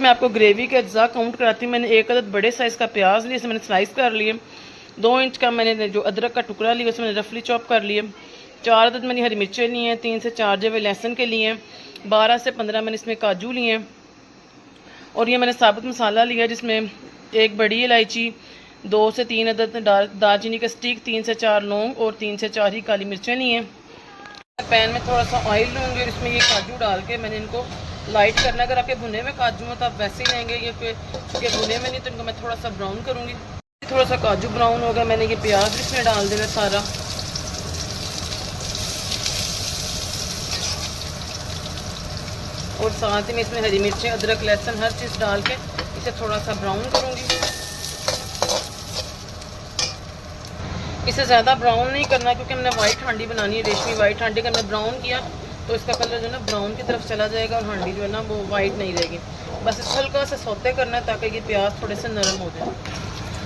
मैं आपको ग्रेवी के अज्जा काउंट कराती हूँ। मैंने 1 अदद बड़े साइज़ का प्याज लिए, इसे मैंने स्लाइस कर लिए। 2 इंच का मैंने जो अदरक का टुकड़ा लिया उसे मैंने रफली चॉप कर लिए। 4 अदद मैंने हरी मिर्चें ली हैं। 3 से 4 जवे लहसुन के लिए। 12 से 15 मैंने इसमें काजू लिए हैं। और ये मैंने साबुत मसाला लिया जिसमें 1 बड़ी इलायची, 2 से 3 अदद दालचीनी का स्टिक, 3 से 4 लौंग और 3 से 4 ही काली मिर्चें ली हैं। पैन में थोड़ा सा ऑयल लूँगी और इसमें ये काजू डाल के मैंने इनको लाइट करना। अगर आपके भुने में काजू हो तो आप वैसे ही लेंगे, ये क्योंकि भुने में नहीं तो इनको मैं थोड़ा सा ब्राउन करूँगी। थोड़ा सा काजू ब्राउन हो गया, मैंने ये प्याज इसमें डाल देना सारा। और साथ ही मैं इसमें हरी मिर्चें, अदरक, लहसुन हर चीज़ डाल के इसे थोड़ा सा ब्राउन करूँगी। इसे ज़्यादा ब्राउन नहीं करना क्योंकि हमने वाइट हांडी बनानी है, रेशमी वाइट हांडी। अगर हमने ब्राउन किया तो इसका कलर जो है ना ब्राउन की तरफ चला जाएगा और हांडी जो है ना वो वाइट नहीं रहेगी। बस इस हल्का सा सौते करना है ताकि ये प्याज थोड़े से नरम हो जाए।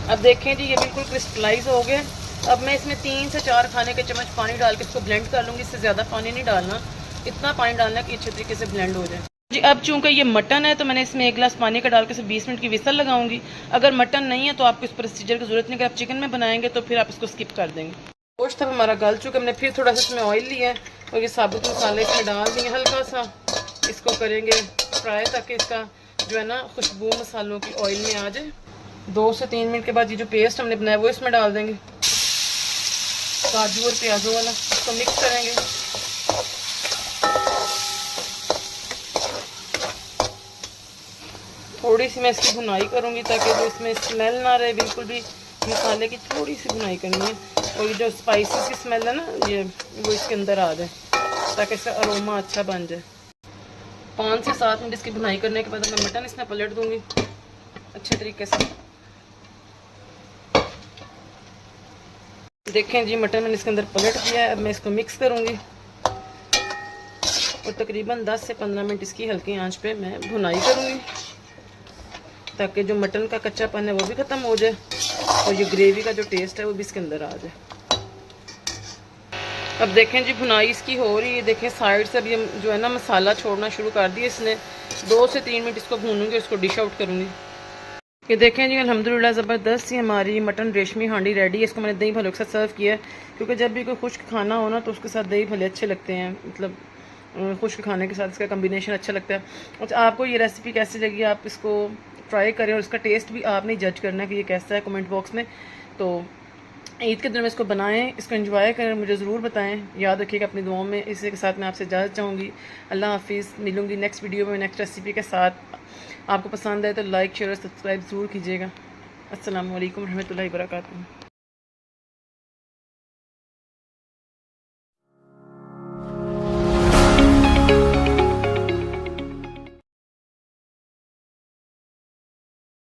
अब देखें जी ये बिल्कुल क्रिस्टलाइज हो गए। अब मैं इसमें 3 से 4 खाने के चम्मच पानी डाल के इसको ब्लेंड कर लूँगी। इससे ज़्यादा पानी नहीं डालना, इतना पानी डालना कि अच्छे तरीके से ब्लेंड हो जाए जी। अब चूँकि ये मटन है तो मैंने इसमें 1 गिलास पानी का डाल के सिर्फ 20 मिनट की विसल लगाऊंगी। अगर मटन नहीं है तो आपको इस प्रोसीजर की ज़रूरत नहीं। अगर आप चिकन में बनाएंगे तो फिर आप इसको स्किप कर देंगे। गोश्त अब हमारा गल चुका, हमने फिर थोड़ा सा इसमें ऑयल लिया है और ये साबुत मसाले इसमें डाल दिए। हल्का सा इसको करेंगे फ्राई ताकि इसका जो है ना खुशबू मसालों की ऑयल में आ जाए। 2 से 3 मिनट के बाद ये जो पेस्ट हमने बनाया वो इसमें डाल देंगे, काजू और प्याजों वाला। इसको मिक्स करेंगे। थोड़ी सी मैं इसकी भुनाई करूँगी ताकि जो इसमें स्मेल ना रहे, बिल्कुल भी मसाले की थोड़ी सी भुनाई करनी है। और ये जो स्पाइसेस की स्मेल है ना ये वो इसके अंदर आ जाए ताकि इसका अरोमा अच्छा बन जाए। 5 से 7 मिनट इसकी भुनाई करने के बाद मैं मटन इसमें पलट दूँगी अच्छे तरीके से। देखें जी मटन मैंने इसके अंदर पलट दिया है। अब मैं इसको मिक्स करूँगी और तकरीबन 10 से 15 मिनट इसकी हल्की आंच पे मैं भुनाई करूँगी ताकि जो मटन का कच्चापन है वो भी ख़त्म हो जाए और ये ग्रेवी का जो टेस्ट है वो भी इसके अंदर आ जाए। अब देखें जी भुनाई इसकी हो रही है। देखें साइड से अब ये जो है ना मसाला छोड़ना शुरू कर दिया इसने। 2 से 3 मिनट इसको भूनूंगी, इसको डिश आउट करूँगी। ये देखें जी अल्हम्दुलिल्लाह ज़बरदस्त ही हमारी मटन रेशमी हांडी रेडी है। इसको मैंने दही भल्लों के साथ सर्व किया है क्योंकि जब भी कोई खुश्क खाना हो ना तो उसके साथ दही भल्ले अच्छे लगते हैं, मतलब खुश्क खाने के साथ इसका कम्बिनेशन अच्छा लगता है। अच्छा आपको ये रेसिपी कैसी लगी, आप इसको ट्राई करें और इसका टेस्ट भी आपने जज करना है कि ये कैसा है कमेंट बॉक्स में। तो ईद के दिन में इसको बनाएं, इसको एंजॉय करें, मुझे ज़रूर बताएं। याद रखिएगा अपनी दुआओं में। इसी के साथ मैं आपसे इजाज़त चाहूँगी। अल्लाह हाफिज़। मिलूँगी नेक्स्ट वीडियो में नेक्स्ट रेसिपी के साथ। आपको पसंद आए तो लाइक शेयर और सब्सक्राइब ज़रूर कीजिएगा। अस्सलामु अलैकुम रहमतुल्लाहि व बरकातुहू।